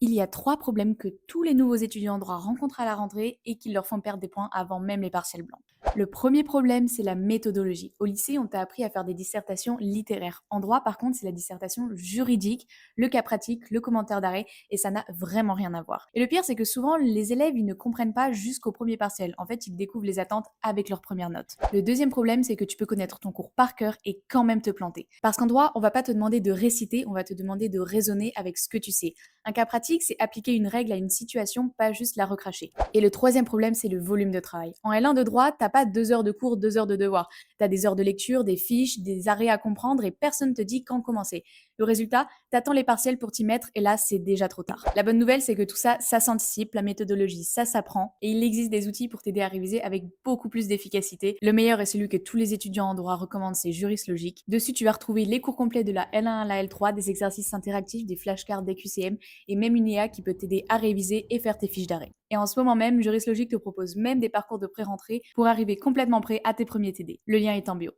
Il y a 3 problèmes que tous les nouveaux étudiants en droit rencontrent à la rentrée et qui leur font perdre des points avant même les partiels blancs. Le premier problème, c'est la méthodologie. Au lycée, on t'a appris à faire des dissertations littéraires. En droit, par contre, c'est la dissertation juridique, le cas pratique, le commentaire d'arrêt, et ça n'a vraiment rien à voir. Et le pire, c'est que souvent, les élèves, ils ne comprennent pas jusqu'au premier partiel. En fait, ils découvrent les attentes avec leurs premières notes. Le deuxième problème, c'est que tu peux connaître ton cours par cœur et quand même te planter. Parce qu'en droit, on va pas te demander de réciter, on va te demander de raisonner avec ce que tu sais. Un cas pratique, c'est appliquer une règle à une situation, pas juste la recracher. Et le troisième problème, c'est le volume de travail. En L1 de droit, t'as pas 2 heures de cours, 2 heures de devoir. T'as des heures de lecture, des fiches, des arrêts à comprendre et personne te dit quand commencer. Le résultat, t'attends les partiels pour t'y mettre et là, c'est déjà trop tard. La bonne nouvelle, c'est que tout ça, ça s'anticipe, la méthodologie, ça s'apprend et il existe des outils pour t'aider à réviser avec beaucoup plus d'efficacité. Le meilleur est celui que tous les étudiants en droit recommandent, c'est Juris Logique. Dessus, tu vas retrouver les cours complets de la L1 à la L3, des exercices interactifs, des flashcards, des QCM et même une IA qui peut t'aider à réviser et faire tes fiches d'arrêt. Et en ce moment même, Juris Logique te propose même des parcours de pré-rentrée pour arriver complètement prêt à tes premiers TD. Le lien est en bio.